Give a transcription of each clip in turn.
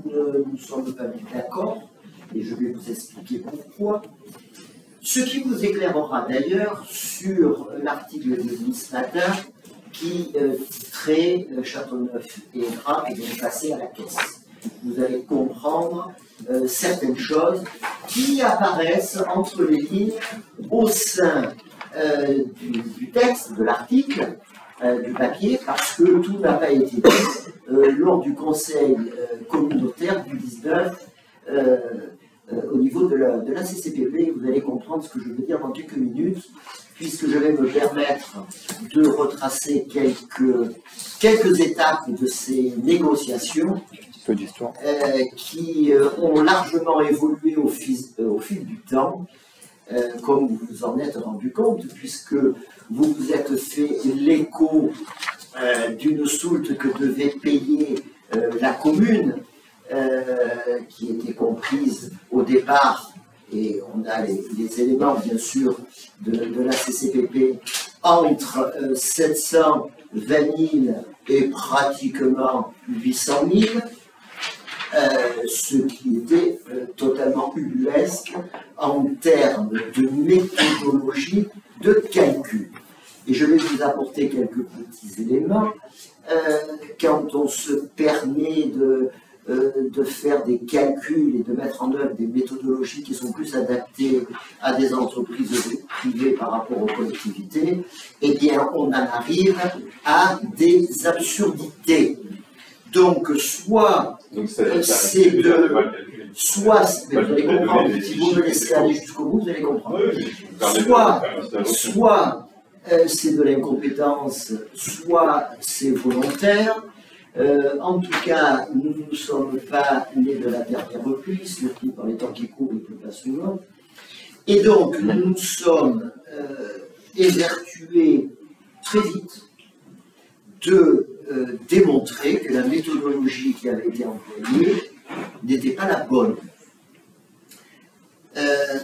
nous sommes pas d'accord, et je vais vous expliquer pourquoi. Ce qui vous éclairera d'ailleurs sur l'article de ce matin qui titrait Châteauneuf et Gras et vient passer à la caisse. Vous allez comprendre certaines choses qui apparaissent entre les lignes au sein du texte, de l'article, du papier, parce que tout n'a pas été dit lors du conseil communautaire du 19 au niveau de la CCPP. Vous allez comprendre ce que je veux dire dans quelques minutes, puisque je vais me permettre de retracer quelques étapes de ces négociations qui ont largement évolué au fil du temps, comme vous vous en êtes rendu compte, puisque vous vous êtes fait l'écho d'une soulte que devait payer la commune, qui était comprise au départ, et on a les éléments bien sûr de la CCPP, entre 720 000 et pratiquement 800 000, ce qui était totalement ubuesque en termes de méthodologie de calcul. Et je vais vous apporter quelques petits éléments. Quand on se permet de faire des calculs et de mettre en œuvre des méthodologies qui sont plus adaptées à des entreprises privées par rapport aux collectivités, eh bien, on en arrive à des absurdités. Donc, soit c'est de... Soit, vous allez comprendre, si vous me laissez aller jusqu'au bout, vous allez comprendre. Soit c'est de l'incompétence, soit c'est volontaire. En tout cas, nous ne sommes pas nés de la dernière reprise, surtout dans les temps qui courent, il ne pleut pas souvent. Et donc, nous nous sommes évertués très vite de démontrer que la méthodologie qui avait été employée n'était pas la bonne.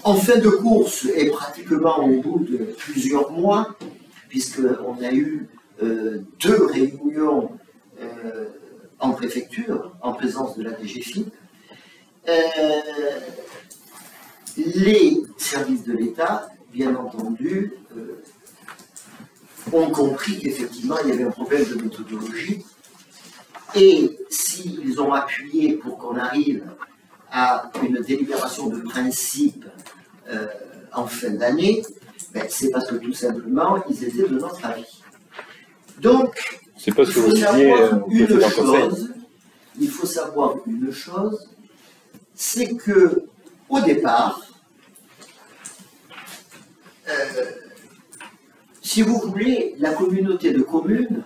En fin de course, et pratiquement au bout de plusieurs mois, puisqu'on a eu 2 réunions en préfecture, en présence de la DGFiP, les services de l'État, bien entendu, ont compris qu'effectivement il y avait un problème de méthodologie, et s'ils ont appuyé pour qu'on arrive à une délibération de principe en fin d'année, ben, c'est parce que tout simplement ils étaient de notre avis. Donc, c'est pas ce que vous disiez il faut savoir une chose, c'est que au départ, si vous voulez, la communauté de communes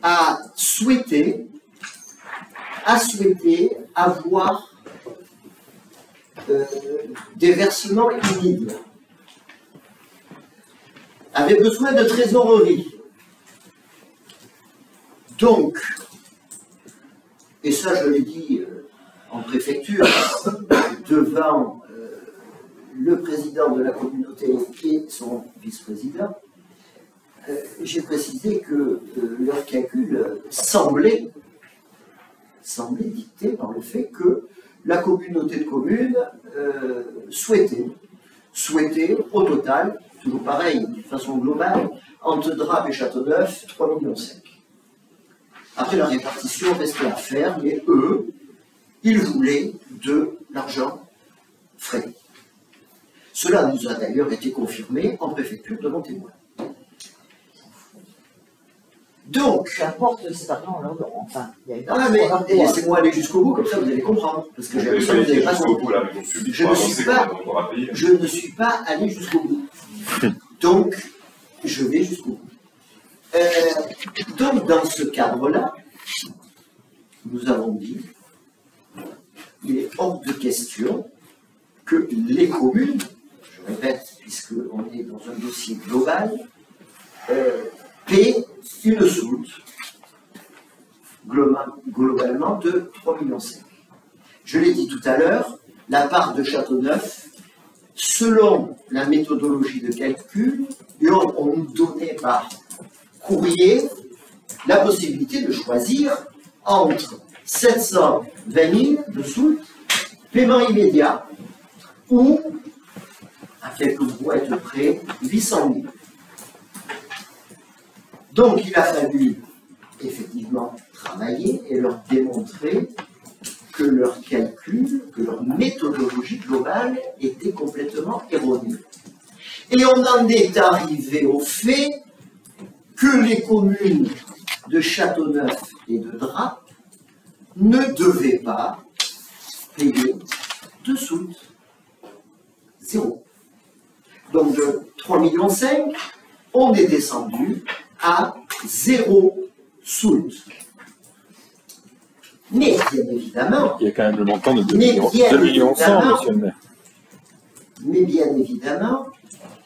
a souhaité avoir des versements immédiats, avait besoin de trésorerie. Donc, et ça je l'ai dit en préfecture, devant le président de la communauté et son vice-président, j'ai précisé que leur calcul semblait dicté par le fait que la communauté de communes souhaitait au total, toujours pareil, de façon globale, entre Drap et Châteauneuf, 3,5 millions. Après, la répartition restait à faire, mais eux, ils voulaient de l'argent frais. Cela nous a d'ailleurs été confirmé en préfecture devant témoin. Donc, qu'importe cet argent, enfin, il y a ah, mais laissez-moi aller jusqu'au bout, comme ça vous allez comprendre. Parce que j'ai l'impression que vous n'avez pas compris. Je ne suis pas allé jusqu'au bout. Donc, je vais jusqu'au bout. Donc, dans ce cadre-là, nous avons dit, il est hors de question que les communes, je répète, puisqu'on est dans un dossier global, paient une soulte globalement de 3,5 millions. Je l'ai dit tout à l'heure, la part de Châteauneuf, selon la méthodologie de calcul, on nous donnait par courrier la possibilité de choisir entre 720 000 de soult, paiement immédiat, ou, à quelques brouettes près, 800 000. Donc, il a fallu effectivement travailler et leur démontrer que leur calcul, que leur méthodologie globale était complètement erronée. Et on en est arrivé au fait que les communes de Châteauneuf et de Draps ne devaient pas payer de soult. Zéro. Donc de 3,5 millions, on est descendu à 0 soult. Mais bien évidemment... Il y a quand même le montant de 2,1 millions, monsieur le maire. Mais bien évidemment,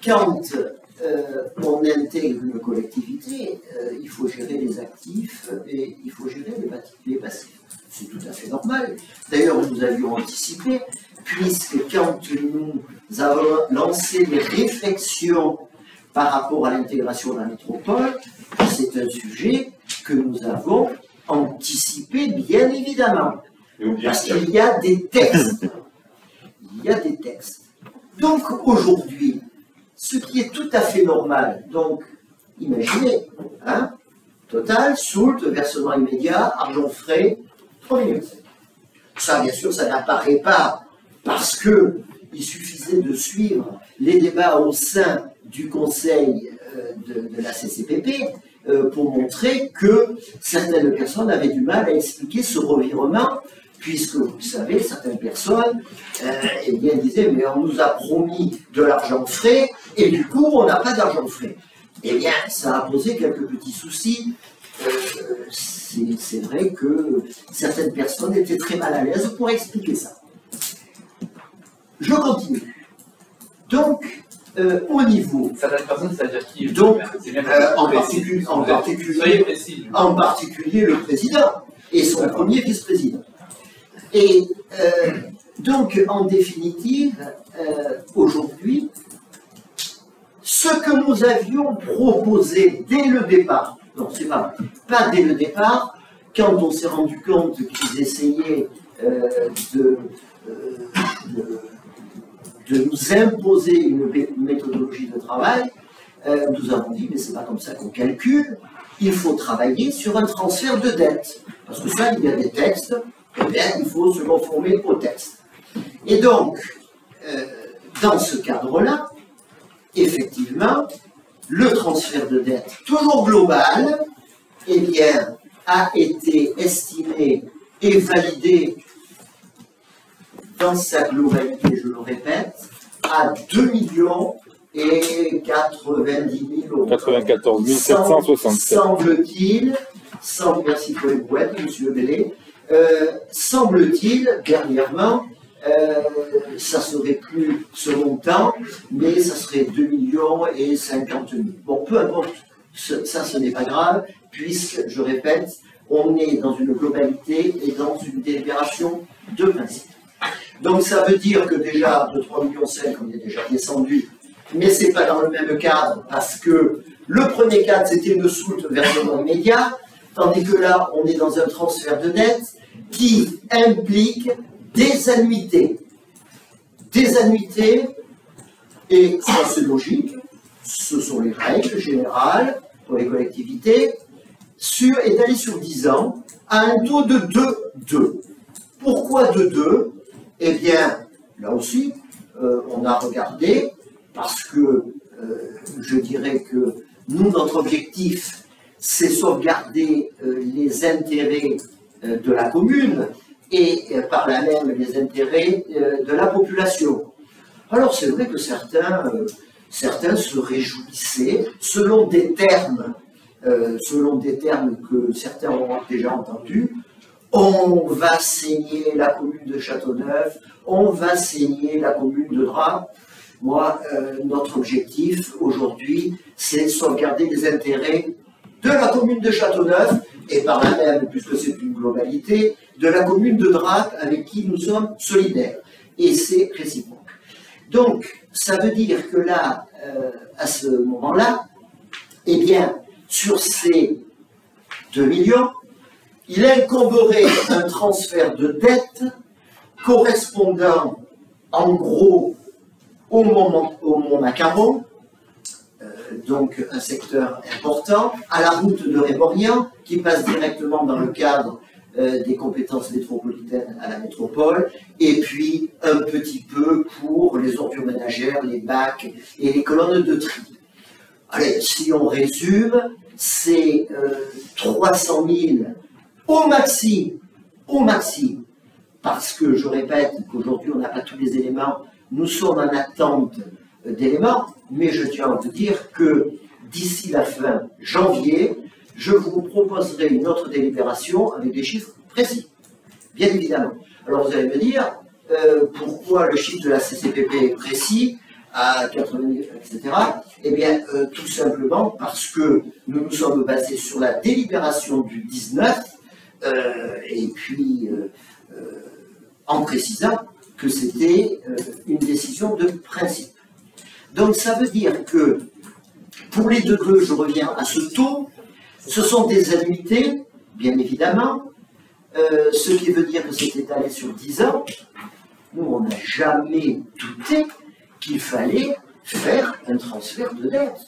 quand on intègre une collectivité, il faut gérer les actifs et il faut gérer les passifs. C'est tout à fait normal. D'ailleurs, nous avions anticipé, puisque quand nous avons lancé les réflexions par rapport à l'intégration de la métropole, c'est un sujet que nous avons anticipé, bien évidemment. Parce qu'il y a des textes. Il y a des textes. Donc, aujourd'hui, ce qui est tout à fait normal, donc, imaginez, hein, total, soult, versement immédiat, argent frais, 3 millions. Ça, bien sûr, ça n'apparaît pas parce qu'il suffisait de suivre les débats au sein du conseil de la CCPP pour montrer que certaines personnes avaient du mal à expliquer ce revirement, puisque, vous le savez, certaines personnes eh bien, disaient « mais on nous a promis de l'argent frais, et du coup, on n'a pas d'argent frais ». Eh bien, ça a posé quelques petits soucis. C'est vrai que certaines personnes étaient très mal à l'aise pour expliquer ça. Je continue. Donc, au niveau... Certaines personnes, ça veut dire qui? Donc, en particulier le président et son premier vice-président. Et donc, en définitive, aujourd'hui, ce que nous avions proposé dès le départ, non, c'est pas dès le départ, quand on s'est rendu compte qu'ils essayaient de nous imposer une méthodologie de travail, nous avons dit, mais c'est pas comme ça qu'on calcule, il faut travailler sur un transfert de dette. Parce que ça, il y a des textes, et bien, il faut se conformer au texte. Et donc, dans ce cadre-là, effectivement, le transfert de dette, toujours global, eh bien, a été estimé et validé dans sa globalité, je le répète, à 2 090 000 euros. 94 767. Semble-t-il, merci pour les brouettes, M. Bellé, semble-t-il, dernièrement, ça serait plus ce montant, mais ça serait 2 050 000. Bon, peu importe, ça ce n'est pas grave, puisque, je répète, on est dans une globalité et dans une délibération de principe. Donc ça veut dire que déjà, de 3,5 millions, on est déjà descendu, mais ce n'est pas dans le même cadre, parce que le premier cadre, c'était une soute versement immédiat, tandis que là, on est dans un transfert de dette qui implique des annuités. Des annuités, et ça c'est logique, ce sont les règles générales pour les collectivités, étalées sur 10 ans, à un taux de 2,2. Pourquoi de 2? Eh bien, là aussi, on a regardé, parce que je dirais que nous, notre objectif, c'est sauvegarder les intérêts de la commune et par là même les intérêts de la population. Alors c'est vrai que certains se réjouissaient, selon des termes que certains ont déjà entendus. On va saigner la commune de Châteauneuf, on va saigner la commune de Draps. Moi, notre objectif aujourd'hui, c'est sauvegarder les intérêts de la commune de Châteauneuf et par là même, puisque c'est une globalité, de la commune de Draps avec qui nous sommes solidaires. Et c'est réciproque. Donc, ça veut dire que là, à ce moment-là, eh bien, sur ces 2 millions, il incomberait un transfert de dette correspondant en gros au Mont-Macaron, donc un secteur important, à la route de Rémorien, qui passe directement dans le cadre des compétences métropolitaines à la métropole, et puis un petit peu pour les ordures ménagères, les bacs et les colonnes de tri. Allez, si on résume, c'est 300 000 au maxi, parce que je répète qu'aujourd'hui on n'a pas tous les éléments, nous sommes en attente d'éléments, mais je tiens à vous dire que d'ici la fin janvier, je vous proposerai une autre délibération avec des chiffres précis, bien évidemment. Alors vous allez me dire, pourquoi le chiffre de la CCPP est précis, à 80 000, etc. Eh bien, tout simplement parce que nous nous sommes basés sur la délibération du 19, et puis en précisant que c'était une décision de principe. Donc ça veut dire que pour les degrés, je reviens à ce taux, ce sont des annuités, bien évidemment, ce qui veut dire que c'est étalé sur 10 ans. Nous, on n'a jamais douté qu'il fallait faire un transfert de dette.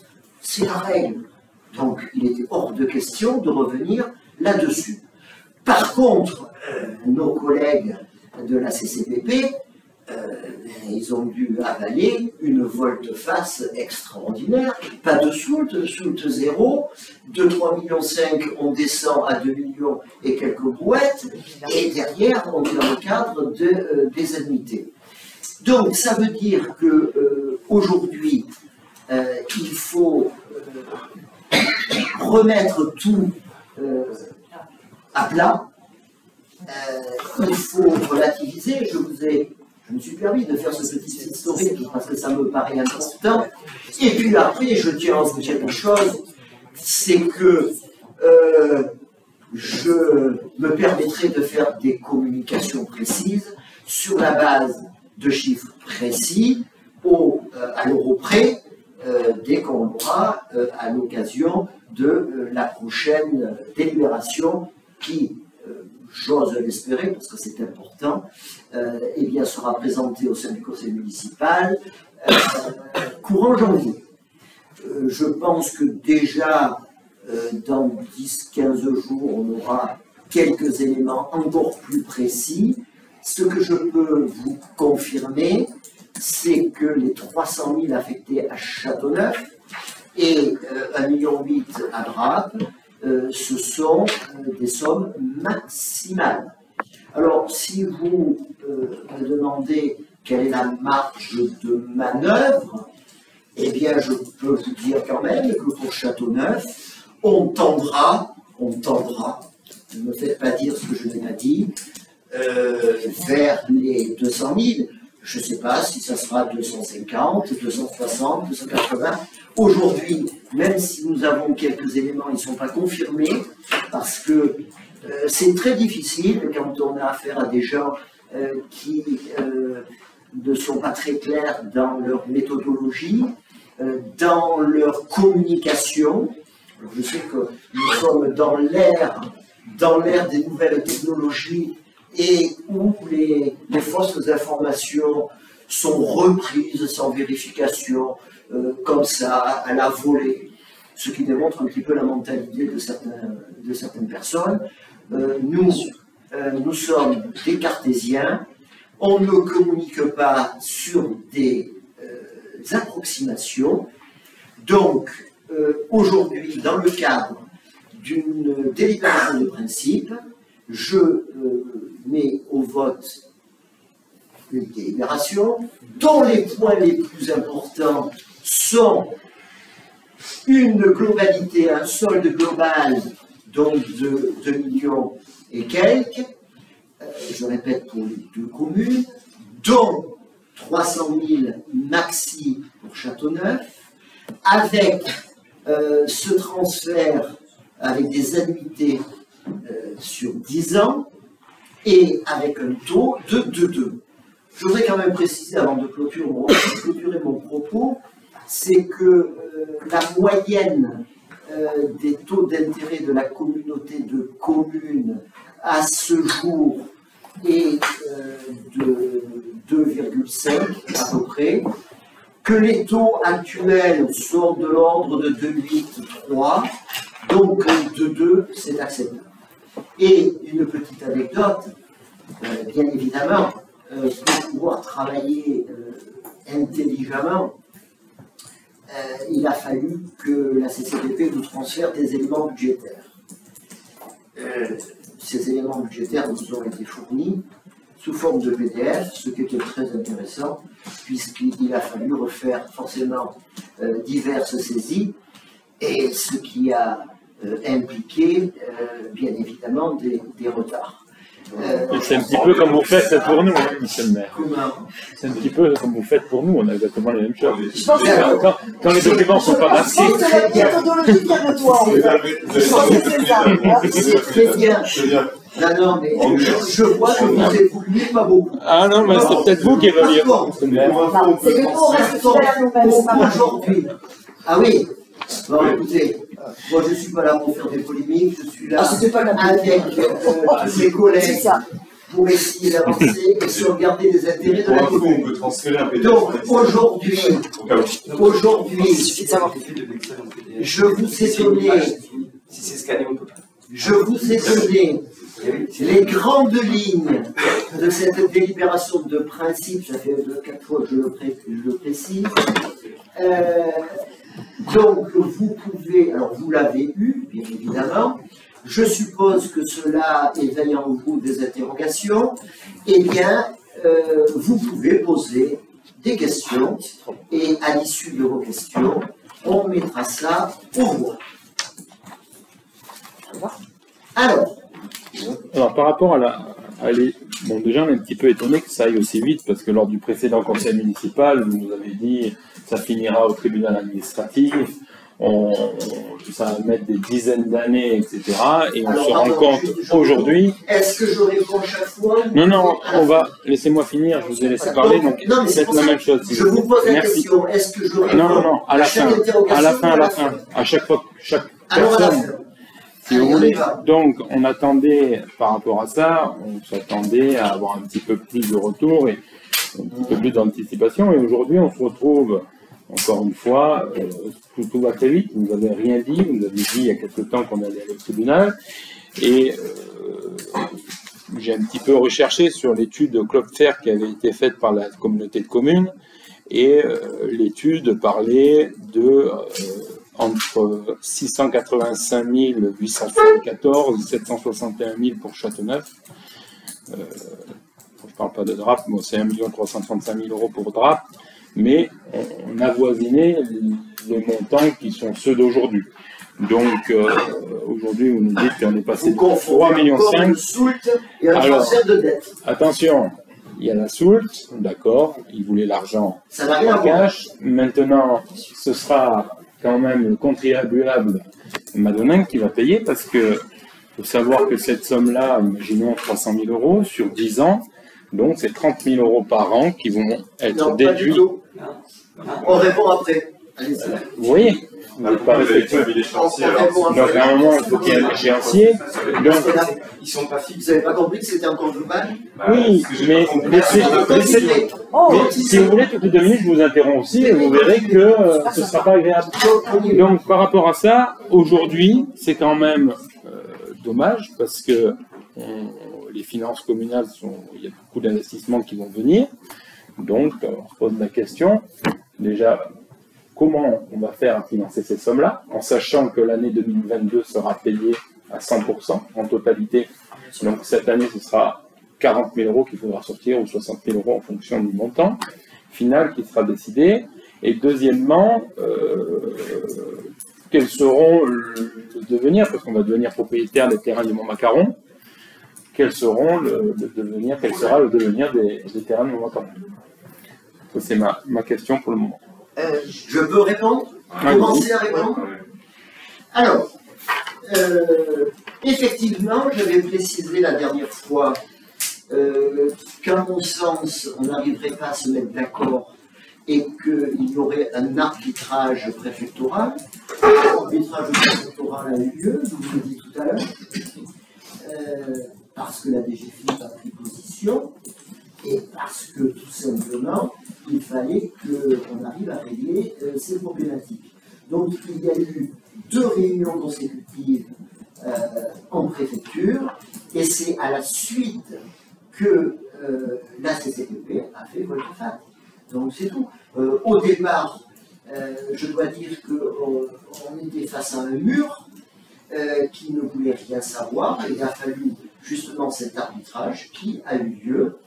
C'est la règle. Donc, il était hors de question de revenir là-dessus. Par contre, nos collègues de la CCPP, ils ont dû avaler une volte-face extraordinaire. Pas de soult 0. De 3,5 millions, on descend à 2 millions et quelques brouettes. Et derrière, on est dans le cadre des annuités. Donc, ça veut dire qu'aujourd'hui, il faut remettre tout à plat. Il faut relativiser. Je me suis permis de faire ce petit historique parce que ça me paraît important. Et puis après, je tiens à vous dire une chose, c'est que je me permettrai de faire des communications précises sur la base de chiffres précis à l'euro près dès qu'on aura à l'occasion de la prochaine délibération qui, j'ose l'espérer parce que c'est important, eh bien, sera présentée au sein du conseil municipal courant janvier. Je pense que déjà dans 10-15 jours, on aura quelques éléments encore plus précis. Ce que je peux vous confirmer, c'est que les 300 000 affectés à Châteauneuf et 1,8 million à Drape, ce sont des sommes maximales. Alors, si vous me demandez quelle est la marge de manœuvre, eh bien, je peux vous dire quand même que pour Châteauneuf, on tendra, ne me faites pas dire ce que je n'ai pas dit, vers les 200 000. Je ne sais pas si ça sera 250, 260, 280. Aujourd'hui, même si nous avons quelques éléments, ils ne sont pas confirmés, parce que c'est très difficile quand on a affaire à des gens qui ne sont pas très clairs dans leur méthodologie, dans leur communication. Alors, je sais que nous sommes dans l'ère des nouvelles technologies et où les fausses informations sont reprises sans vérification, comme ça, à la volée, ce qui démontre un petit peu la mentalité de certaines personnes. Nous sommes des cartésiens, on ne communique pas sur des approximations. Donc, aujourd'hui, dans le cadre d'une délibération de principe, je mets au vote une délibération dont les points les plus importants sont une globalité, un solde global donc de 2 millions et quelques, je répète pour les deux communes, dont 300 000 maxi pour Châteauneuf, avec ce transfert avec des annuités sur 10 ans et avec un taux de 2,2. Je voudrais quand même préciser, avant de clôturer mon propos, c'est que la moyenne des taux d'intérêt de la communauté de communes à ce jour est de 2,5 à peu près, que les taux actuels sont de l'ordre de 2,8-3, donc de 2, c'est acceptable. Et une petite anecdote, bien évidemment, pour pouvoir travailler intelligemment, il a fallu que la CCPP nous transfère des éléments budgétaires. Ces éléments budgétaires nous ont été fournis sous forme de PDF, ce qui était très intéressant, puisqu'il a fallu refaire forcément diverses saisies, et ce qui a impliqué, bien évidemment, des retards. C'est un petit peu comme vous faites pour nous, hein, monsieur le maire. Comment? C'est un petit peu comme vous faites pour nous, on a exactement les mêmes choses. Je pense que Quand les documents ne sont pas je pense que la méthodologie vient de toi. Je pense que c'est ça. C'est bien. Non, mais je vois que vous évoluez pas beaucoup. Ah non, mais c'est peut-être vous qui évoluez. C'est que nous, on reste fidèles à nous-mêmes, c'est pas mal. Aujourd'hui. Ah oui. Bon, écoutez, moi je ne suis pas là pour faire des polémiques, je suis là avec mes collègues pour essayer d'avancer et sauvegarder les intérêts de la commune. Donc aujourd'hui, je vous ai donné, les grandes lignes de cette délibération de principe, ça fait 4 fois que je le précise. Donc, vous pouvez, alors vous l'avez eu, bien évidemment, je suppose que cela éveille en vous des interrogations, eh bien, vous pouvez poser des questions, et à l'issue de vos questions, on mettra ça au voie. Alors, par rapport bon, déjà, on est un petit peu étonné que ça aille aussi vite, parce que lors du précédent conseil municipal, vous nous avez dit ça finira au tribunal administratif, ça va mettre des dizaines d'années, etc. Et on se rend compte aujourd'hui. Est-ce que je réponds chaque fois? Non, laissez-moi finir, je vous ai laissé parler, donc faites la même chose. Je vous pose la question, est-ce que je réponds? Non, à la fin, à chaque fois, chaque personne. Si vous voulez. Donc, on attendait, par rapport à ça, on s'attendait à avoir un petit peu plus de retour et un petit peu plus d'anticipation. Et aujourd'hui, on se retrouve, encore une fois, tout va très vite. Vous n'avez rien dit. Vous nous avez dit il y a quelque temps qu'on allait aller au tribunal. Et j'ai un petit peu recherché sur l'étude Klopfer qui avait été faite par la communauté de communes. Et l'étude parlait de... entre 685 874 et 761 000 pour Châteauneuf. Je ne parle pas de DRAP, mais c'est 1 335 000 € pour DRAP, mais on a voisiné les montants qui sont ceux d'aujourd'hui. Donc aujourd'hui, vous nous dites qu'on est passé de 3,5 millions. Et un transfert de dette. Attention, il y a la soult, d'accord, il voulait l'argent en cash. Maintenant, ce sera quand même le contribuable madonin qui va payer, parce que faut savoir que cette somme-là, imaginons 300 000 € sur 10 ans, donc c'est 30 000 € par an qui vont être déduits. On répond après. Vous voyez, vous n'êtes pas respecté. Donc à un moment, il faut qu'il y ait un échéancier. Donc, ils sont pas fixes. Vous n'avez pas compris que c'était encore global? Oui, mais si vous voulez, toutes les 2 minutes, je vous interromps aussi et vous verrez que ce ne sera pas agréable. Donc par rapport à ça, aujourd'hui, c'est quand même dommage, parce que les finances communales, il y a beaucoup d'investissements qui vont venir. Donc on se pose la question, déjà, comment on va faire à financer ces sommes-là, en sachant que l'année 2022 sera payée à 100% en totalité. Donc cette année, ce sera 40 000 € qu'il faudra sortir, ou 60 000 € en fonction du montant final qui sera décidé. Et deuxièmement, quels seront le devenir, parce qu'on va devenir propriétaire des terrains du Mont-Macaron, quel sera le devenir des terrains de Mont-Macaron? C'est ma question pour le moment. Je peux répondre? Commencer à répondre? Alors, effectivement, j'avais précisé la dernière fois qu'à mon sens, on n'arriverait pas à se mettre d'accord et qu'il y aurait un arbitrage préfectoral. l'arbitrage préfectoral a eu lieu, je vous l'ai dit tout à l'heure, parce que la DGFiP a pris position et parce que tout simplement, il fallait qu'on arrive à régler ces problématiques. Donc il y a eu 2 réunions consécutives en préfecture et c'est à la suite que la CCPP a fait volte-face. Donc c'est tout. Au départ, je dois dire qu'on était face à un mur qui ne voulait rien savoir. Il a fallu justement cet arbitrage qui a eu lieu.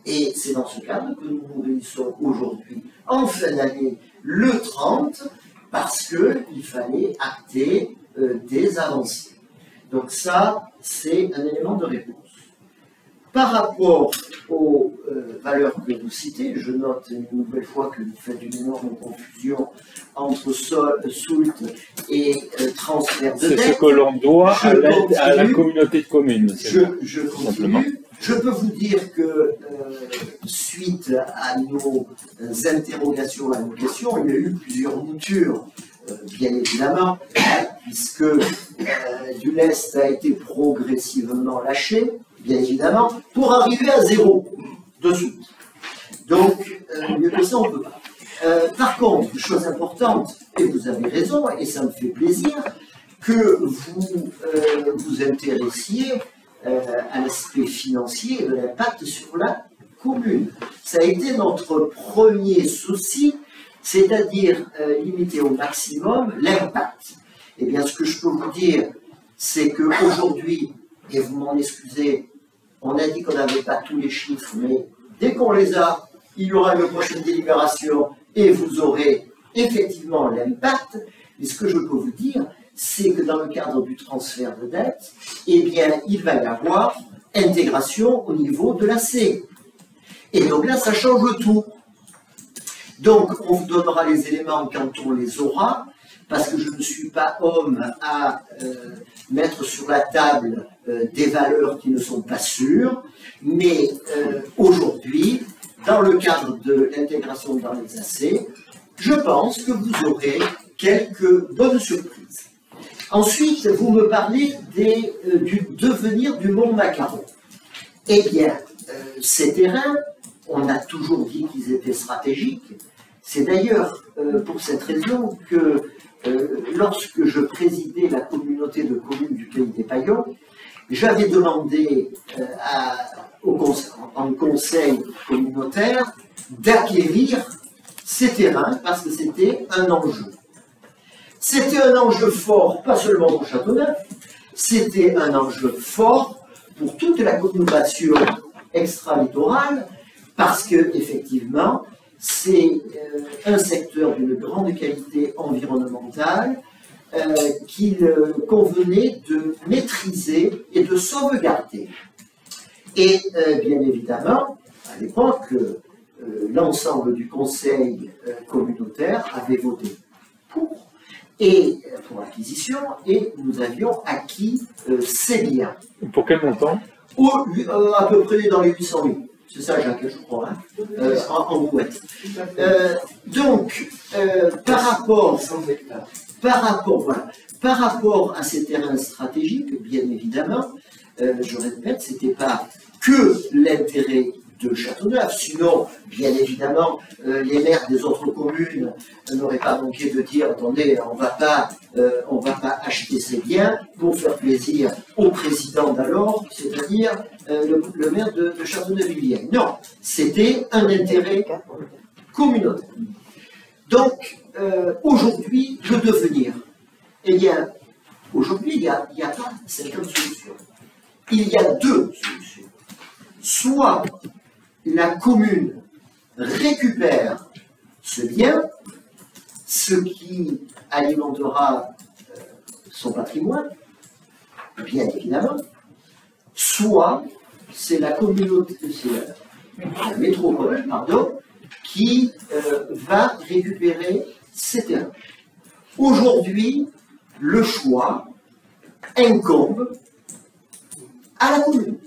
Et c'est dans ce cadre que nous nous réunissons aujourd'hui, en fin d'année, le 30, parce qu'il fallait acter des avancées. Donc ça, c'est un élément de réponse. Par rapport aux valeurs que vous citez, je note une nouvelle fois que vous faites une énorme confusion entre SOULT et transfert de dette. C'est ce que l'on doit à la communauté de communes. Je continue. Je peux vous dire que suite à nos interrogations, à nos questions, il y a eu plusieurs moutures, bien évidemment, puisque du lest a été progressivement lâché, bien évidemment, pour arriver à 0 de SOULT. Donc, mieux que ça, on ne peut pas. Par contre, chose importante, et vous avez raison, et ça me fait plaisir, que vous vous intéressiez à l'aspect financier et de l'impact sur la commune. Ça a été notre premier souci, c'est-à-dire limiter au maximum l'impact. Eh bien, ce que je peux vous dire, c'est qu'aujourd'hui, et vous m'en excusez, on a dit qu'on n'avait pas tous les chiffres, mais dès qu'on les a, il y aura une prochaine délibération et vous aurez effectivement l'impact. Mais ce que je peux vous dire, c'est que dans le cadre du transfert de dette, eh bien, il va y avoir intégration au niveau de la C. Et donc là, ça change tout. Donc, on vous donnera les éléments quand on les aura, parce que je ne suis pas homme à mettre sur la table des valeurs qui ne sont pas sûres, mais aujourd'hui, dans le cadre de l'intégration dans les AC, je pense que vous aurez quelques bonnes surprises. Ensuite, vous me parlez du devenir du Mont Macaron. Eh bien, ces terrains, on a toujours dit qu'ils étaient stratégiques. C'est d'ailleurs pour cette raison que lorsque je présidais la communauté de communes du Pays des Paillons, j'avais demandé en conseil communautaire d'acquérir ces terrains parce que c'était un enjeu. C'était un enjeu fort, pas seulement pour Châteauneuf, c'était un enjeu fort pour toute la conurbation extra-littorale parce que, effectivement, c'est un secteur d'une grande qualité environnementale qu'il convenait de maîtriser et de sauvegarder. Et bien évidemment, à l'époque, l'ensemble du conseil communautaire avait voté pour l'acquisition et nous avions acquis ces biens. Pour quel montant? À peu près dans les 800 000. C'est ça, Jacques, je crois, hein, en brouette. Donc, par rapport à ces terrains stratégiques, bien évidemment, je répète, ce n'était pas que l'intérêt de Châteauneuf, sinon, bien évidemment, les maires des autres communes n'auraient pas manqué de dire, attendez, on va pas acheter ces biens pour faire plaisir au président d'alors, c'est-à-dire le maire de Châteauneuf-Villiers. Non, c'était un intérêt communautaire. Donc, aujourd'hui, le devenir. Eh bien, aujourd'hui, il n'y a pas 50 solutions. Il y a 2 solutions. Soit la commune récupère ce bien, ce qui alimentera son patrimoine, bien évidemment, soit c'est la communauté, c'est la métropole, pardon, qui va récupérer ces terrains. Aujourd'hui, le choix incombe à la commune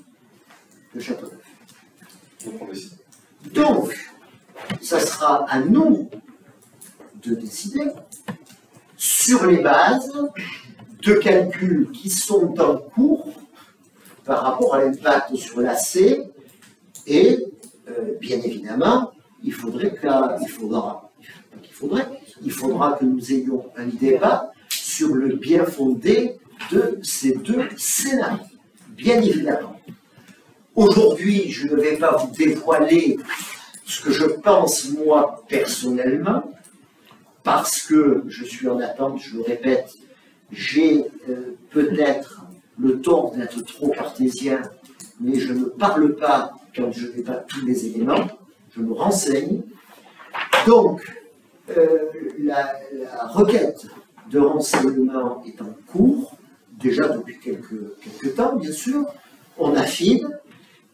de Châteauneuf. Donc, ça sera à nous de décider sur les bases de calculs qui sont en cours par rapport à l'impact sur l'AC et bien évidemment, il faudra que nous ayons un débat sur le bien fondé de ces deux scénarios, bien évidemment. Aujourd'hui, je ne vais pas vous dévoiler ce que je pense moi personnellement, parce que je suis en attente, je le répète, j'ai peut-être le tort d'être trop cartésien, mais je ne parle pas quand je n'ai pas tous les éléments, je me renseigne. Donc, la requête de renseignement est en cours, déjà depuis quelques temps, bien sûr, on affine,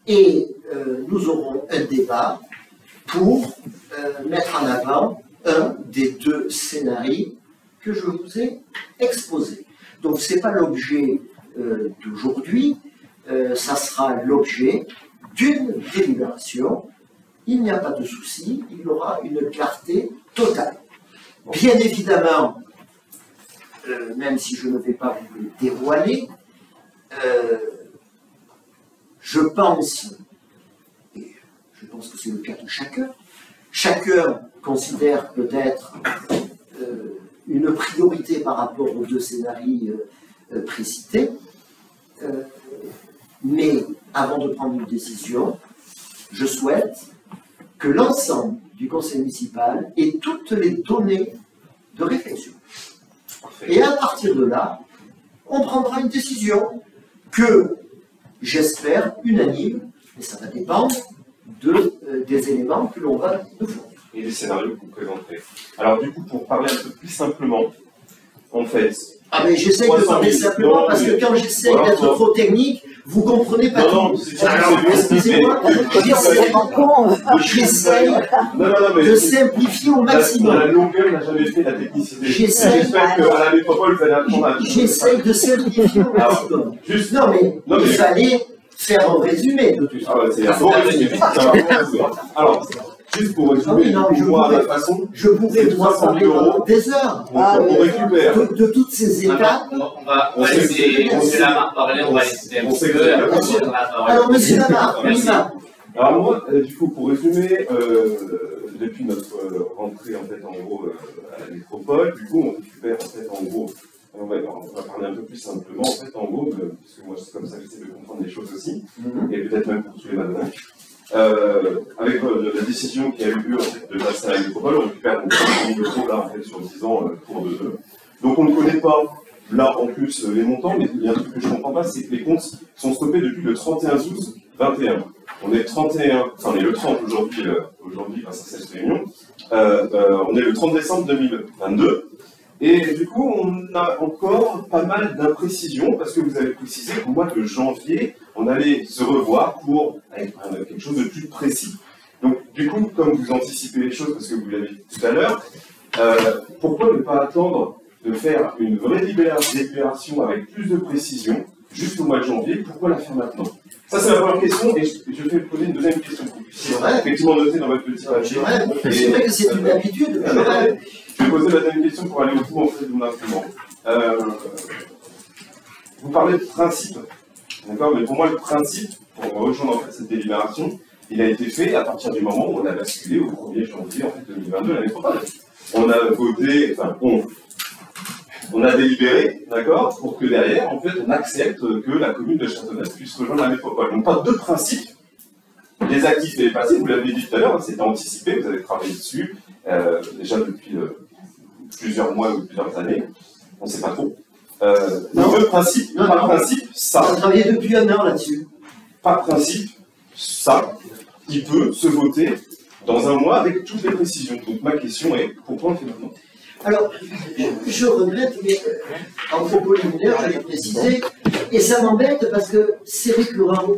et nous aurons un débat pour mettre en avant un des deux scénarios que je vous ai exposés. Donc, ce n'est pas l'objet d'aujourd'hui, ça sera l'objet d'une délibération. Il n'y a pas de souci, il y aura une clarté totale. Bien évidemment, même si je ne vais pas vous le dévoiler, je pense que c'est le cas de chacun considère peut-être une priorité par rapport aux deux scénarios précités, mais avant de prendre une décision, je souhaite que l'ensemble du conseil municipal ait toutes les données de réflexion. Et à partir de là, on prendra une décision que j'espère unanime, mais ça va dépendre des éléments que l'on va nous fournir. Et des scénarios que vous présenterez. Alors du coup, pour parler un peu plus simplement, en fait... Ah mais j'essaye de parler simplement parce que quand j'essaye d'être trop technique, vous comprenez pas tout. Alors, excusez-moi, j'essaye de simplifier au maximum. La longueur n'a jamais fait la technicité. J'essaye de simplifier au maximum. Non mais il fallait faire un résumé de tout ça. C'est un bon résumé. Alors, juste pour résumer, je pourrais vous parler pendant des heures de toutes ces étapes. On va laisser la marque parler, on va laisser un petit peu. Alors, monsieur Lamarck, on y va. Alors moi, du coup, pour résumer, depuis notre rentrée en fait en gros à la métropole, du coup, on récupère en fait en gros, on va parler un peu plus simplement en fait en gros, parce que moi c'est comme ça que j'essaie de comprendre les choses aussi, et peut-être même pour tous les matins. Avec la décision qui a eu lieu en fait, de passer à la métropole, on récupère donc 100 000 € là en fait sur 10 ans pour 2 ans. Donc on ne connaît pas là en plus les montants, mais il y a un truc que je ne comprends pas, c'est que les comptes sont stoppés depuis le 31 août 2021. On est 31, enfin on est le 30 aujourd'hui grâce à cette réunion. On est le 30 décembre 2022. Et du coup, on a encore pas mal d'imprécisions, parce que vous avez précisé qu'au mois de janvier, on allait se revoir pour quelque chose de plus précis. Donc, du coup, comme vous anticipez les choses, parce que vous l'avez dit tout à l'heure, pourquoi ne pas attendre de faire une vraie délibération avec plus de précision, juste au mois de janvier? Pourquoi la faire maintenant? Ça, c'est la première question, et je vais poser une deuxième question pour que vous puissiez effectivement noter dans votre petit papier. C'est vrai que c'est une habitude. Je vais poser la deuxième question pour aller au bout en fait de mon argument. Vous parlez de principe, d'accord? Mais pour moi, le principe, pour rejoindre en fait cette délibération, il a été fait à partir du moment où on a basculé au 1er janvier en fait, 2022 à la métropole. On a voté, enfin, on a délibéré, d'accord, pour que derrière, en fait, on accepte que la commune de Châteauneuf puisse rejoindre la métropole. Donc, pas deux principes. Les actifs et les passifs, vous l'avez dit tout à l'heure, c'était anticipé, vous avez travaillé dessus, déjà depuis plusieurs mois ou plusieurs années, on ne sait pas trop. Deux principes, pas de principe, ça. On a travaillé depuis un an là-dessus. Pas de principe, ça, qui peut se voter dans un mois avec toutes les précisions. Donc, ma question est, pourquoi on le fait maintenant? Alors, je regrette, mais en propos liminaire, j'allais préciser, et ça m'embête parce que c'est récurrent.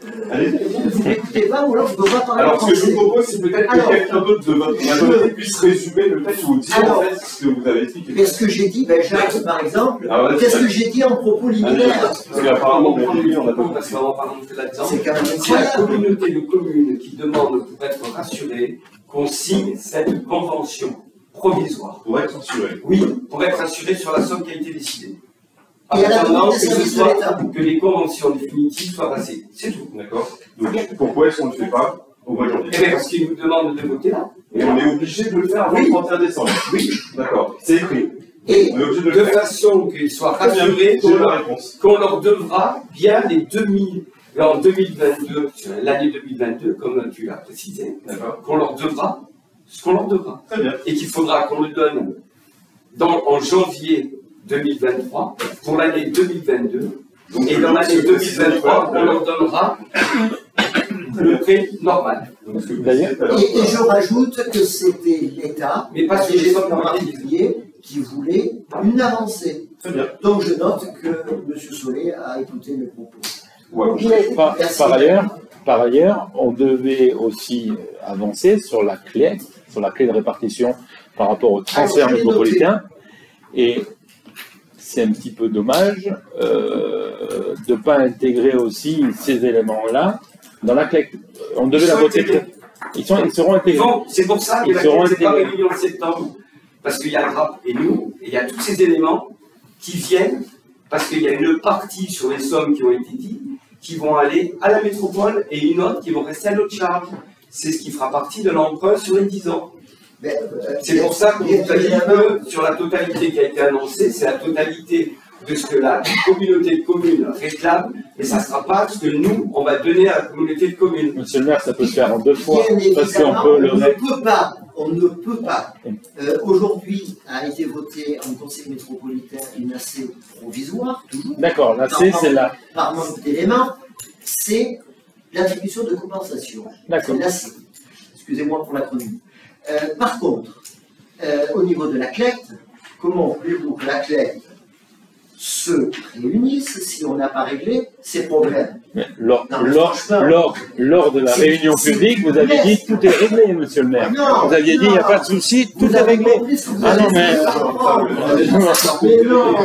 Vous n'écoutez pas ou alors vous ne pouvez pas parler. Alors, ce que je vous propose, c'est peut-être que quelqu'un d'autre de votre majorité puisse résumer le fait ou dire en fait ce que vous avez dit. Mais ce que j'ai dit, Jacques, par exemple, qu'est-ce que j'ai dit en propos liminaire? Parce qu'apparemment, on n'a pas parce qu'on va pas rentrer là-dedans. C'est quand même C'est la communauté de communes qui demande pour être rassurée qu'on signe cette convention. provisoire. Pour être assuré. Oui, pour être assuré sur la somme qui a été décidée. En Et à la attendant demande des services de l'État. que les conventions définitives soient passées. C'est tout. D'accord. Donc pourquoi est-ce qu'on ne le fait pas au mois de janvier? Eh bien, parce qu'ils nous demandent de voter là. Et on est obligé de le faire avant le 31 décembre. Oui. D'accord. C'est écrit. Et On est obligé de De le faire. façon qu'ils soient Très bien. rassurés J'ai la réponse. qu'on leur devra bien les 2000, en 2022, l'année 2022, comme tu l'as précisé, D'accord. qu'on leur devra ce qu'on leur devra. Très bien. Et qu'il faudra qu'on le donne en janvier 2023 pour l'année 2022. Et dans l'année 2023, on leur donnera le prêt normal. Donc, ce que vous D'ailleurs- disiez tout à l'heure, Et je rajoute que c'était l'État, Mais pas sur les et sommes en qui ont été particulier, qui voulait une avancée. Très bien. Donc je note que M. Solé a écouté mes propos. Ouais. Par ailleurs, on devait aussi avancer sur la clé de répartition par rapport au transfert Alors, je l'ai métropolitain. Et c'est un petit peu dommage de ne pas intégrer aussi ces éléments-là dans la clé. On devait la voter. Ils seront intégrés. C'est pour ça que Ils la seront CLEC n'est pas intégrés. réunie en septembre. Parce qu'il y a le RAP et nous, et il y a tous ces éléments qui viennent, parce qu'il y a une partie sur les sommes qui ont été dites, qui vont aller à la métropole et une autre qui vont rester à notre charge. C'est ce qui fera partie de l'emprunt sur les 10 ans. Mais, C'est pour ça qu'on vous a dit évidemment, que sur la totalité qui a été annoncée, c'est la totalité de ce que la communauté de communes réclame, et ça ne sera pas ce que nous, on va donner à la communauté de communes. Monsieur le maire, ça peut se faire en deux fois. bien Parce qu'on évidemment, peut le on ne peut pas. Aujourd'hui a été voté en conseil métropolitain une AC provisoire, toujours, D'accord, là, c'est là. par manque d'éléments, c'est l'attribution de compensation. D'accord. C'est l'AC. Excusez-moi pour l'acronyme. Par contre, au niveau de la CLEC, comment voulez-vous que la CLEC se réunisse si on n'a pas réglé ces problèmes? Mais lors Non, mais franchement, de la c'est- réunion c'est- publique, vous avez dit tout est réglé, monsieur le maire. Non, Vous aviez dit il n'y a pas de souci, tout vous est avez réglé. compris ce que vous Ah non, avez mais- dit. Mais non,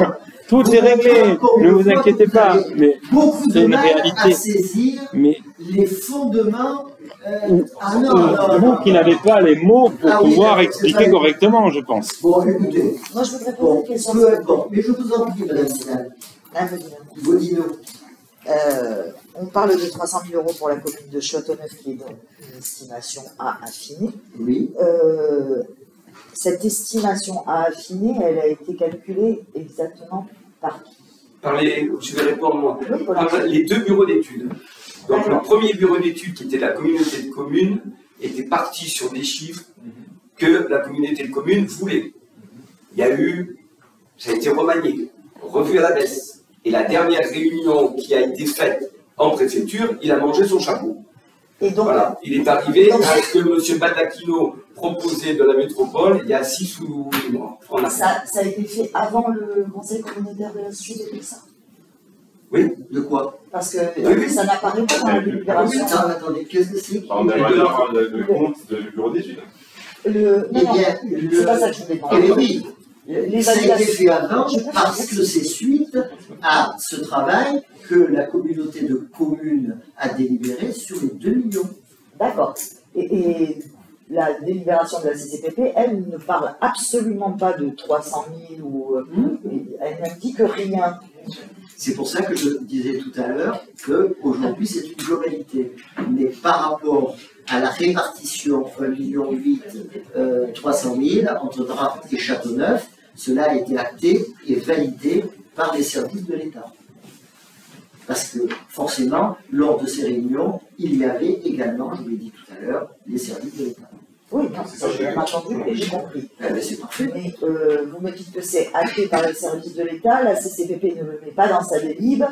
Tout est réglé, ne vous inquiétez pas. Mais beaucoup c'est de une mal réalité. à saisir mais les fondements. ou- Ah non, non, vous non, qui non. n'avez pas les mots pour Ah oui, pouvoir c'est expliquer pas- correctement, je pense. Bon, écoutez, Moi, je voudrais poser bon, une question. peu importe, mais je vous en prie, Madame Sinal, Vodino. On parle de 300 000 euros pour la commune de Châteauneuf, qui est donc une estimation à affiner. Oui, Cette estimation à affiner, elle a été calculée exactement par qui? Je vais répondre moi. Oui, voilà. Par les deux bureaux d'études. Donc le premier bureau d'études, qui était la communauté de communes, était parti sur des chiffres que la communauté de communes voulait. Il y a eu, ça a été remanié, revu à la baisse. Et la dernière réunion qui a été faite en préfecture, il a mangé son chapeau. Et donc, Voilà, il est arrivé à ce que M. Baldacchino proposait de la métropole il y a 6 ou 8 mois. Voilà. ça a été fait avant le conseil communautaire de la société de ça. Oui, de quoi? Parce que Oui. ça n'apparaît pas dans la Ah oui, délibération. attendez, qu'est-ce que c'est? On a le compte du bureau d'études. Eh Non, bien, c'est pas ça que je voulais Eh demander. oui, ça a été fait avant parce que c'est suite à ce travail que la communauté de communes a délibéré sur les 2 millions. D'accord. Et la délibération de la CCPP, elle ne parle absolument pas de 300 000 ou. Elle n'indique rien. C'est pour ça que je disais tout à l'heure qu'aujourd'hui c'est une globalité. Mais par rapport à la répartition 1,8 million 300 000 entre Drapt et Châteauneuf, cela a été acté et validé par les services de l'État. Parce que forcément, lors de ces réunions, il y avait également, je vous l'ai dit tout à l'heure, les services de l'État. Oui, non, ça j'ai bien entendu et j'ai compris. Eh bien, c'est parfait. Mais vous me dites que c'est acté par les services de l'État, la CCPP ne le met pas dans sa délib.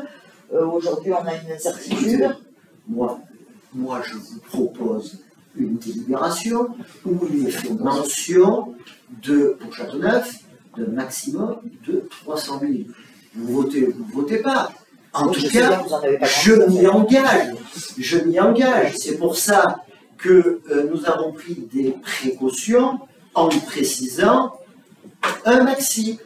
Aujourd'hui, on a une incertitude. Moi, je vous propose une délibération où il est fait mention pour Châteauneuf d'un maximum de 300 000. Vous votez pas. En Donc, tout je sais cas, bien que vous en avez pas je compris. m'y engage. Je m'y engage. C'est pour ça que nous avons pris des précautions en précisant un maxi.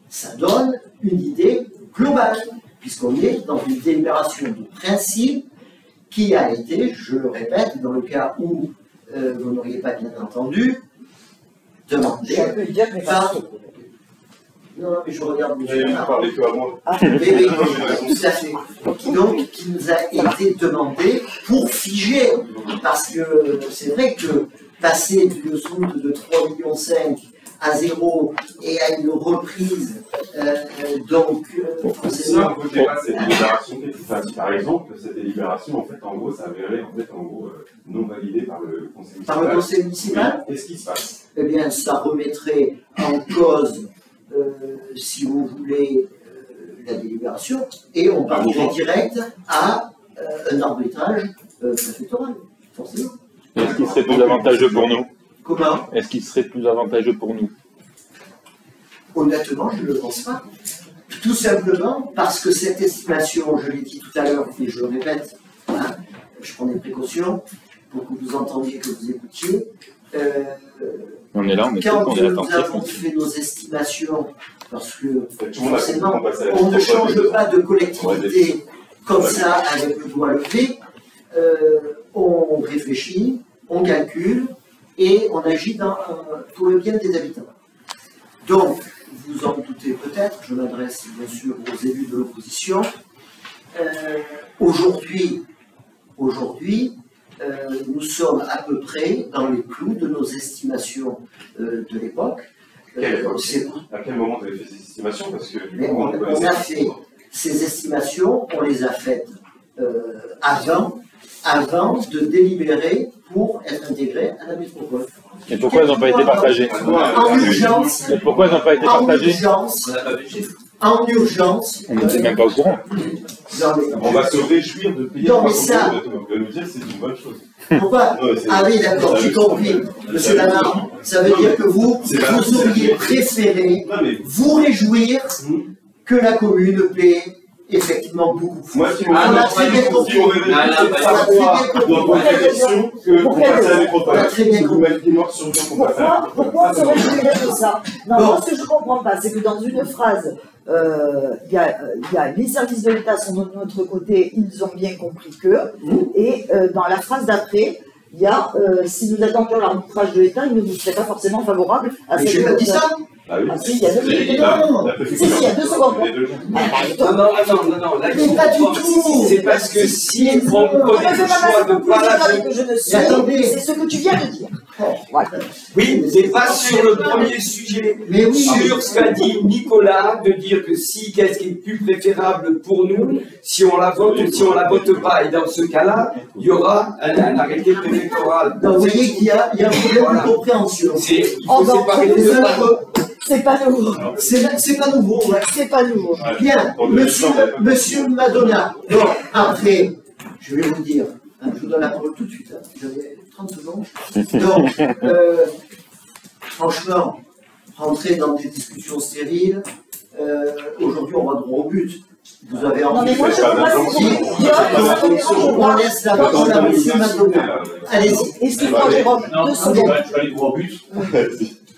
Ça donne une idée globale, puisqu'on est dans une délibération de principe qui a été, je le répète, dans le cas où vous n'auriez pas bien entendu, demandé Je peux dire que mes par... parents- Non, mais je regarde Vous allez nous parler que à moi. Oui, tout à fait. Donc, qui nous a été demandé pour figer, parce que c'est vrai que passer d'une route de 3,5 millions à 0 et à une reprise, Si on ne votait pas cette délibération, par exemple, cette délibération, en fait, en gros, ça avéré, non validée par le conseil municipal. Par le conseil municipal, Qu'est-ce qui se passe? eh bien, ça remettrait en cause, si vous voulez, la délibération, et on partirait direct à un arbitrage préfectoral, forcément. Est-ce qu'il serait plus avantageux pour nous? Comment? Est-ce qu'il serait plus avantageux pour nous? Honnêtement, je ne le pense pas. Tout simplement parce que cette estimation, je l'ai dit tout à l'heure, et je le répète, hein, je prends des précautions pour que vous entendiez, que vous écoutiez. On est là, on est Quand on est nous attentif. avons fait nos estimations, parce que Tout le monde a forcément, compris qu'on passait à la on ne métropole. change pas de collectivité comme ça avec le doigt levé, on réfléchit, on calcule et on agit pour le bien des habitants. Donc, vous en doutez peut-être, je m'adresse bien sûr aux élus de l'opposition. Aujourd'hui, nous sommes à peu près dans les clous de nos estimations de l'époque. À quel moment vous avez fait ces estimations? Parce que du Mais coup, on a fait ces estimations, on les a faites avant de délibérer pour être intégrés à la métropole. Et pourquoi ils n'ont pas été partagés? En urgence, Et pourquoi ils n'ont pas été en partagés? urgence, On n'a pas vu de chiffre. en urgence. On n'était même pas au courant. Non, mais- on va se réjouir de payer Non, mais 300 ça- 000, on va nous dire que c'est une bonne chose. Pourquoi? Non, mais c'est- Ah oui, d'accord, j'ai compris. Monsieur Lamar, ça veut dire que vous auriez préféré Non, mais vous réjouir que la commune paie effectivement beaucoup plus. moi, si on Ah, a non, très très bien bien compris, compris. on avait Non, non, dit pas que ça très bien va compris. dans votre élection que Pour on quelle passe à la raison? métropole. Très bien Vous mettez noir sur blanc qu'on passe à Pourquoi on se réjouirait de ça? Non, Bon. moi, ce que je ne comprends pas, c'est que dans une phrase, il y a les services de l'État sont de notre côté, ils ont bien compris que, et dans la phrase d'après, il y a si nous attendions l'arbitrage de l'État, il ne vous serait pas forcément favorable à Mais cette j'ai pas dit ça. Ah oui. Ah si, il y a 2 minutes. Non. Si, il y a 2 secondes. Les deux gens. Ah, bah, Non, là, il Mais faut pas du comprendre. tout. C'est parce que si on Non, prenait le choix de pas la que je ne suis, Mais attendez. c'est ce que tu viens de dire. Voilà. Oui, mais pas sur le premier sujet. Mais oui. Sur ce qu'a dit Nicolas, de dire que si, qu'est-ce qui est plus préférable pour nous, si on la vote ou si on la vote pas. Et dans ce cas-là, il y aura un arrêté préfectoral. Donc, vous voyez qu'il y a un problème de compréhension. Il Oh, faut non, séparer les deux. C'est pas nouveau. C'est pas nouveau, ouais. C'est pas nouveau. Bien, monsieur Madonna. Bon, après, je vais vous dire, hein, je vous donne la parole tout de suite, hein, j'avais 30 secondes. Donc, franchement, rentrer dans des discussions stériles, aujourd'hui on va droit au but. Vous avez Non, mais envie moi, je pas vois d'injonction. ce que Jérôme, on laisse la parole à monsieur Madonna. Allez-y, excuse-moi, Jérôme, 2 secondes. Je vais aller droit au but.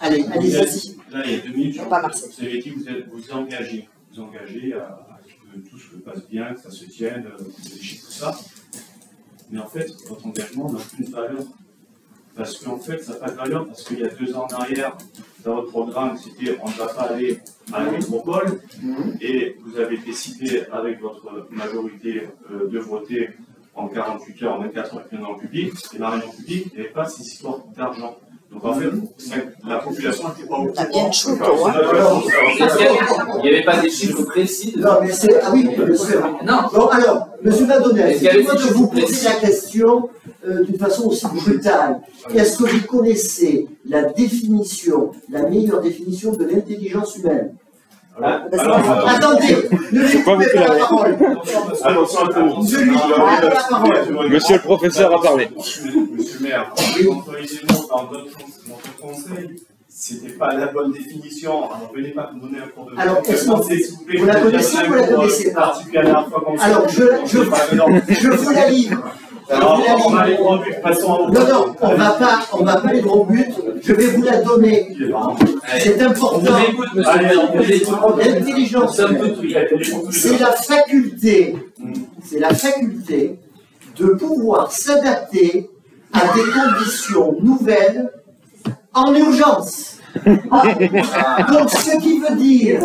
allez-y. Là, il y a 2 minutes, Pas Marseille. vous avez dit que vous engagez. Vous engagez à ce que tout se passe bien, que ça se tienne, que vous avez chiffres, tout ça. Mais en fait, votre engagement n'a aucune valeur. Parce qu'en fait, ça n'a pas de valeur parce qu'il y a 2 ans en arrière, dans votre programme, c'était on ne va pas aller à la métropole. Et vous avez décidé avec votre majorité de voter en 48 heures, en 24 heures dans le public. Et la réunion publique, il n'y avait pas ces histoires d'argent. Donc en fait, la population n'était pas au T'as bien chaud, courant. toi, Il n'y avait pas des chiffres précis. Non, mais c'est. Ah oui, bien sûr. Non. Bon, alors, monsieur Madonna, Est-ce qu'il y avait excusez-moi des de choses vous précises poser la question d'une façon aussi brutale. Est-ce que vous connaissez la définition, la meilleure définition de l'intelligence humaine? Attendez, ne lui pas coupez beaucoup pas la la- parole. Attention à tout. Je lui coupe la parole. Monsieur le professeur a parlé. Monsieur le maire, autorisez-nous dans notre conseil, c'était pas la bonne définition. Alors venez pas nous donner un cours de Alors, est-ce que français, s'il vous plaît. vous la connaissez ou vous la connaissez pas? Particulier la dernière fois qu'on Alors, s'est- je vous la livre. Alors, on va aller droit au but, passons à Non, on va pas aller droit au but. Je vais vous la donner. C'est On important. vous écoute, monsieur le maire, on vous écoute. L'intelligence Nous sommes humaine, tous oui. c'est la faculté de pouvoir s'adapter à des conditions nouvelles en urgence. Donc, ce qui veut dire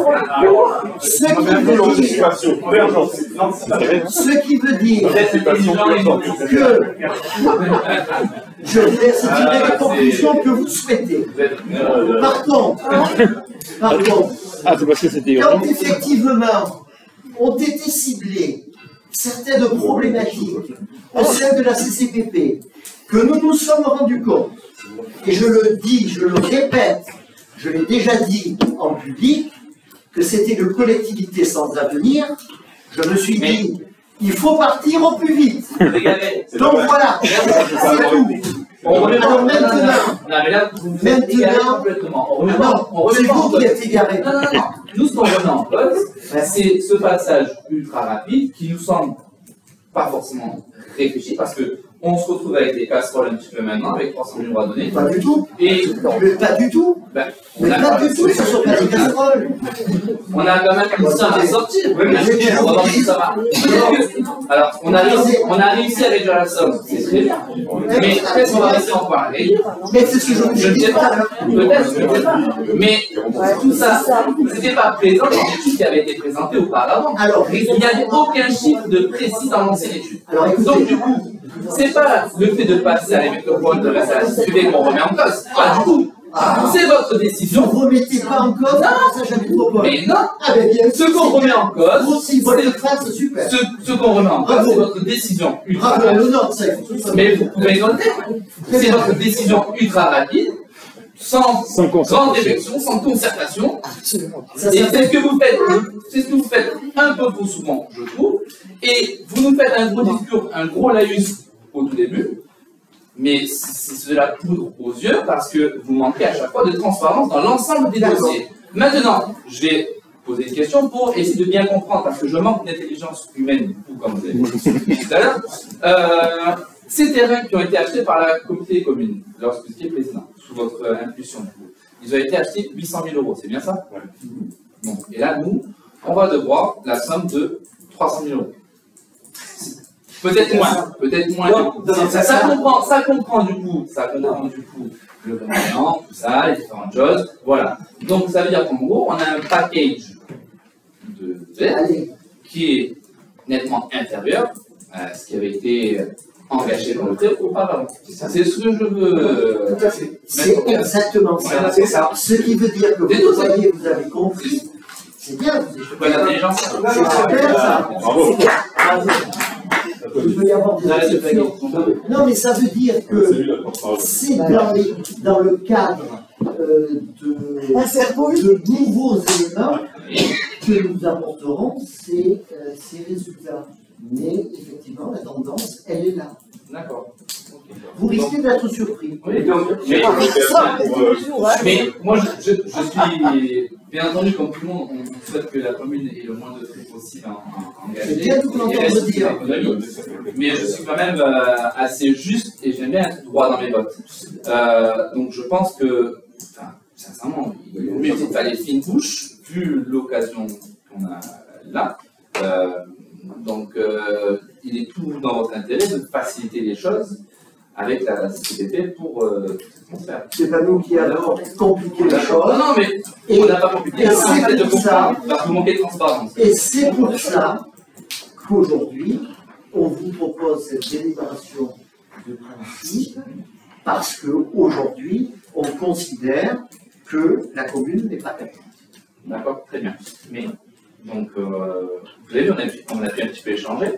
que je laisse tirer la conclusion que vous souhaitez. Par contre, quand effectivement ont été ciblées certaines problématiques au sein de la CCPP, que nous nous sommes rendus compte, et je le dis, je le répète, je l'ai déjà dit en public, que c'était une collectivité sans avenir, je me suis dit, il faut partir au plus vite. Donc voilà, c'est tout. Alors maintenant, c'est vous qui êtes égarés. Non. Nous, ce qu'on remet en cause, c'est ce passage ultra rapide qui nous semble pas forcément réfléchi, parce que on se retrouve avec des casseroles un petit peu maintenant, avec 300 000 euros à donner. Pas du tout. Et mais pas du tout. Mais pas du tout, ce ne sont pas des casseroles. On a quand même une somme à sortir. Oui, mais on va voir si ça va. Alors, on a réussi à réduire la somme, c'est très bien. Mais est-ce qu'on va rester encore à réduire? Mais c'est ce que je ne sais pas. Peut-être, je ne sais pas. Mais tout ça, c'était pas présent dans l'étude qui avait été présentée auparavant. Alors, il n'y avait aucun chiffre de précis dans l'ancienne étude. Alors, donc, du coup, c'est pas le fait de passer à la métropole, de rester à la CCPP qu'on remet en cause. Pas du tout. C'est votre décision. Vous ne remettez pas en cause le passage à la métropole. Mais non. Ce qu'on remet en cause, ce qu'on remet en cause, c'est votre décision ultra rapide. Mais vous pouvez noter, c'est votre décision ultra rapide, sans grande réflexion, sans concertation. Et c'est ce que vous faites un peu trop souvent, je trouve. Et vous nous faites un gros discours, un gros laïus au tout début, mais c'est de la poudre aux yeux parce que vous manquez à chaque fois de transparence dans l'ensemble des dossiers. Maintenant, je vais poser une question pour essayer de bien comprendre, parce que je manque d'intelligence humaine, comme vous avez dit tout à l'heure. Ces terrains qui ont été achetés par la communauté des communes, lorsque vous étiez président, sous votre impulsion, ils ont été achetés 800 000 euros, c'est bien ça? Oui. Bon. Et là, nous, on va devoir la somme de 300 000 euros. Peut-être moins. Ça comprend du coup le paiement, tout ça, les différentes choses. Voilà. Donc ça veut dire qu'en gros, on a un package de dette qui est nettement inférieur à ce qui avait été engagé dans le prêt auparavant. C'est ce que je veux. Tout à fait. C'est exactement ça. C'est ça. Ce qui veut dire que vous avez compris. C'est bien. C'est l'intelligence. C'est bien ça. Bravo. Il peut y avoir des exceptions. Non, mais ça veut dire que c'est dans le cadre de nouveaux éléments que nous apporterons ces résultats. Mais effectivement, la tendance, elle est là. D'accord. Vous risquez d'être surpris. Oui, donc, mais moi, je suis, bien entendu, comme tout le monde, on souhaite que la commune ait le moins de frais possible engagés. C'est bien tout l'entendre dire. Mais je suis quand même assez juste et j'aime bien être droit dans mes bottes. Donc je pense que, enfin, sincèrement, il vaut mieux faire les fines bouches, vu l'occasion qu'on a là. Donc, il est tout dans votre intérêt de faciliter les choses avec la CCPP pour tout ce transfert. C'est pas nous qui avons compliqué la chose. Non, mais on n'a pas compliqué. C'est pour ça. Vous manquez de transparence. Et c'est pour ça qu'aujourd'hui, on vous propose cette délibération de principe, parce qu'aujourd'hui, on considère que la commune n'est pas capable. D'accord, très bien. Mais donc, vous avez vu, on a pu un petit peu échanger,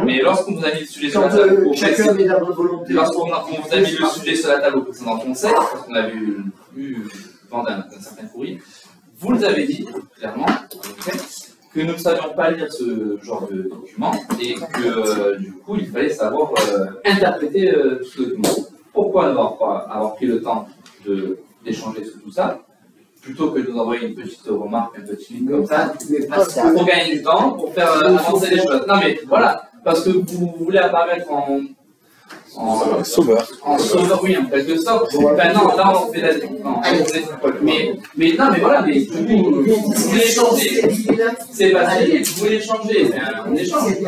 mais lorsqu'on vous a mis le sujet sur la table, chacun met la bonne volonté. Lorsqu'on vous a mis le sujet sur la table au précédent conseil, parce qu'on a eu vent d'un certain courrier, vous nous avez dit clairement, que nous ne savions pas lire ce genre de document et que du coup il fallait savoir interpréter ce document. Pourquoi ne pas avoir pris le temps d'échanger sur tout ça, plutôt que de nous envoyer une petite remarque, un petit link comme ça, pour gagner du temps, pour faire avancer les choses. Non mais voilà, parce que vous voulez apparaître sauveur. En sauveur, oui, en quelque sorte. Ben non, là, on fait la. Non, mais non, mais voilà, mais vous voulez changer. C'est facile, vous voulez changer. C'est un échange.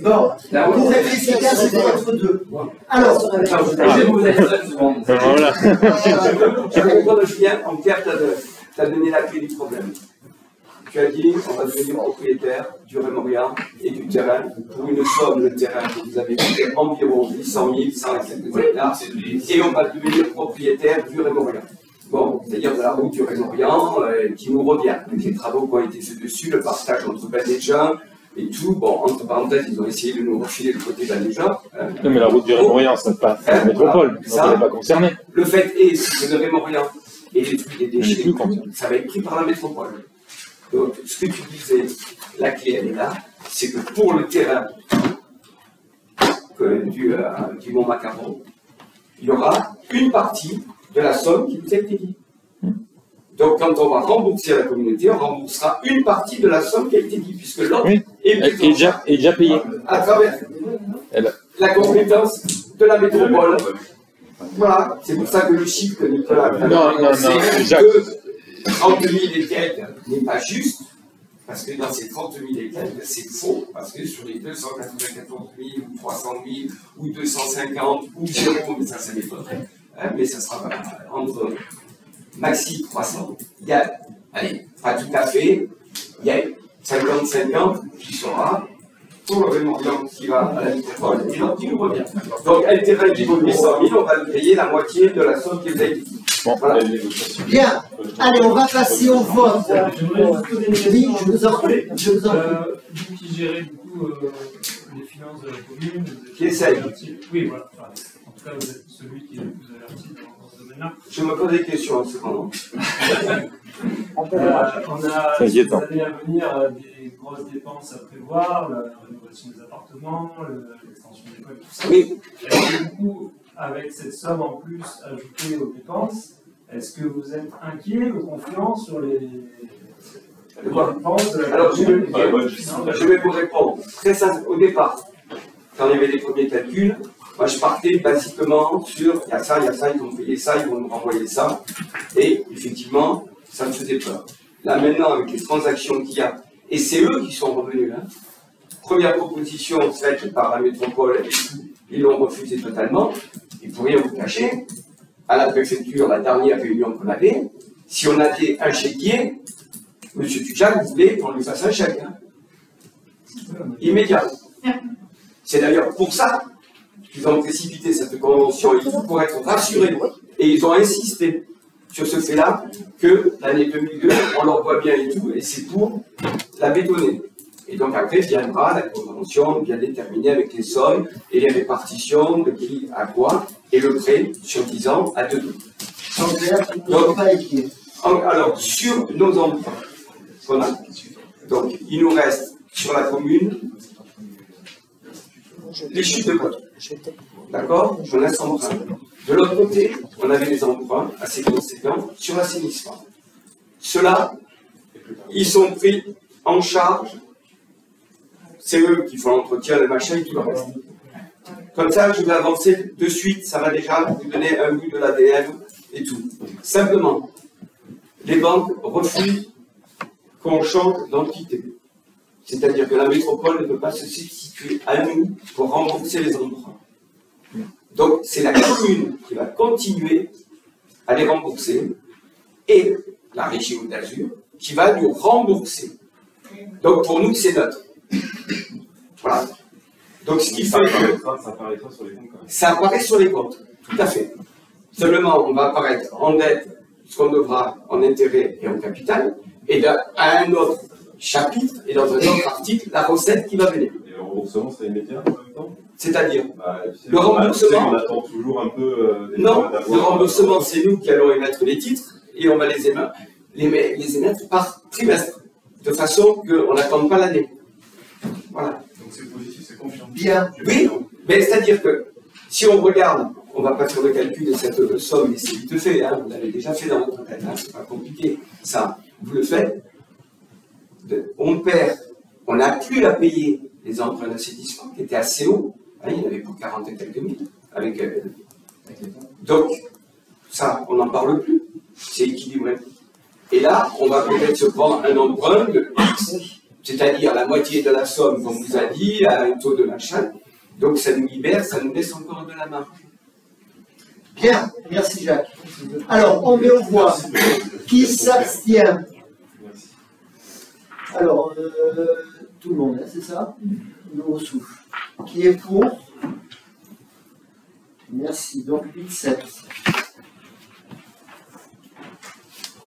Bon, pour être efficace, c'est entre deux. Alors, Je vais vous laisser 5 secondes. Voilà. Je vais comprendre, Julien, en clair, tu as donné la clé du problème. Tu as dit, on va devenir propriétaire du Rémorien et du terrain pour une somme de terrain que vous avez dit environ 800 000, 100 quelques hectares, et on va devenir propriétaire du Rémorien. Bon, c'est-à-dire de la route du Rémorien qui nous revient, avec les travaux qui ont été faits dessus, le partage entre Banéjean et tout. Bon, entre parenthèses, ils ont essayé de nous refiler le côté Banéjean. Non, mais la route du Rémorien, ça passe à la métropole, donc on n'est pas concerné. Le fait est que le Rémorien et les trucs des déchets, ça va être pris par la métropole. Donc, ce que tu disais, la clé, elle est là, c'est que pour le terrain du Mont Macaron, il y aura une partie de la somme qui vous a été dit. Donc, quand on va rembourser à la communauté, on remboursera une partie de la somme qui a été dit, puisque l'autre est déjà payé. À travers la compétence de la métropole. Voilà, c'est pour ça que le chiffre que Nicolas a Jacques. 30 000 et quelques n'est pas juste, parce que dans ces 30 000 et quelques, c'est faux, parce que sur les 294 000, ou 300 000, ou 250, ou 0, mais ça m'étonnerait, mais ça sera entre maxi 300. Il y a, allez, pas tout à fait, il y a 50-50 qui sera pour le Rémorien qui va à la métropole et l'autre qui nous revient. Donc, un terrain qui vaut 800 000, on va lui payer la moitié de la somme qui vous a été dit. Bon, voilà. Bien, allez, on va passer au vote. Oui, je vous en prie. Vous qui gérez du coup les finances de la commune, qui essaye. Oui, voilà. En tout cas, vous êtes celui qui est le plus averti dans ce domaine-là. Je me pose des questions en ce moment. On a ces années à venir des grosses dépenses à prévoir, la rénovation des appartements, l'extension des écoles, tout ça. Oui. Et du coup, avec cette somme en plus ajoutée aux dépenses, est-ce que vous êtes inquiet ou confiant sur les dépenses de la Alors, je vais vous répondre. Très simple. Au départ, quand il y avait les premiers calculs, moi je partais basiquement sur il y a ça, ils vont payer ça, ils vont nous renvoyer ça. Et effectivement, ça me faisait peur. Là maintenant, avec les transactions qu'il y a, et c'est eux qui sont revenus. Première proposition faite par la métropole, ils l'ont refusé totalement. Et pour rien vous cacher, à la préfecture, la dernière réunion qu'on avait, si on avait un chéquier, M. Tuchal voulait qu'on lui fasse un chèque. Immédiat. C'est d'ailleurs pour ça qu'ils ont précipité cette convention, et tout pour être rassurés. Et ils ont insisté sur ce fait-là que l'année 2002, on leur voit bien et tout, et c'est pour la bétonner. Et donc après viendra la convention bien déterminée avec les sommes et les répartitions de qui à quoi, et le prêt sur 10 ans à 2 Donc, alors, sur nos emprunts, qu'on a, donc il nous reste sur la commune les chutes de côte. D'accord? Je laisse emprunt. De l'autre côté, on avait des emprunts assez conséquents sur l'assainissement. Ceux-là, ils sont pris en charge. C'est eux qui font l'entretien, le machin et tout le reste. Comme ça, je vais avancer de suite, ça va déjà vous donner un bout de l'ADN et tout. Simplement, les banques refusent qu'on change d'entité. C'est-à-dire que la métropole ne peut pas se substituer à nous pour rembourser les emprunts. Donc, c'est la commune qui va continuer à les rembourser et la région d'Azur qui va nous rembourser. Donc, pour nous, c'est neutre. Voilà. Donc, ce qui fait que ça apparaîtra sur les comptes. Ça apparaît sur les comptes, tout à fait. Seulement, on va apparaître en dette, ce qu'on devra en intérêt et en capital, et à un autre chapitre et dans un autre article, la recette qui va venir. Et le remboursement, c'est immédiat en même temps? C'est-à-dire le remboursement. On attend toujours un peu. Non, le remboursement, c'est nous qui allons émettre les titres et on va les émettre par trimestre, de façon qu'on n'attende pas l'année. Voilà. Donc c'est positif, c'est confiant. Bien. Oui, mais c'est-à-dire que si on regarde, on ne va pas faire le calcul de cette somme, mais c'est vite fait, hein, vous l'avez déjà fait dans votre tête, hein, c'est pas compliqué. Ça, vous le faites. On perd, on n'a plus à payer les emprunts d'assainissement qui étaient assez hauts. Hein, il y en avait pour 40 et quelques mille avec elle. Donc, ça, on n'en parle plus. C'est équilibré. Et là, on va peut-être se prendre un emprunt de X, c'est-à-dire la moitié de la somme, comme vous a dit, à un taux de machin. Donc, ça nous libère, ça nous laisse encore de la marge. Bien, merci Jacques. Alors, on met aux voix. Qui s'abstient? Alors, tout le monde, hein, c'est ça? Nous souffle. Qui est pour? Merci. Donc, 8-7.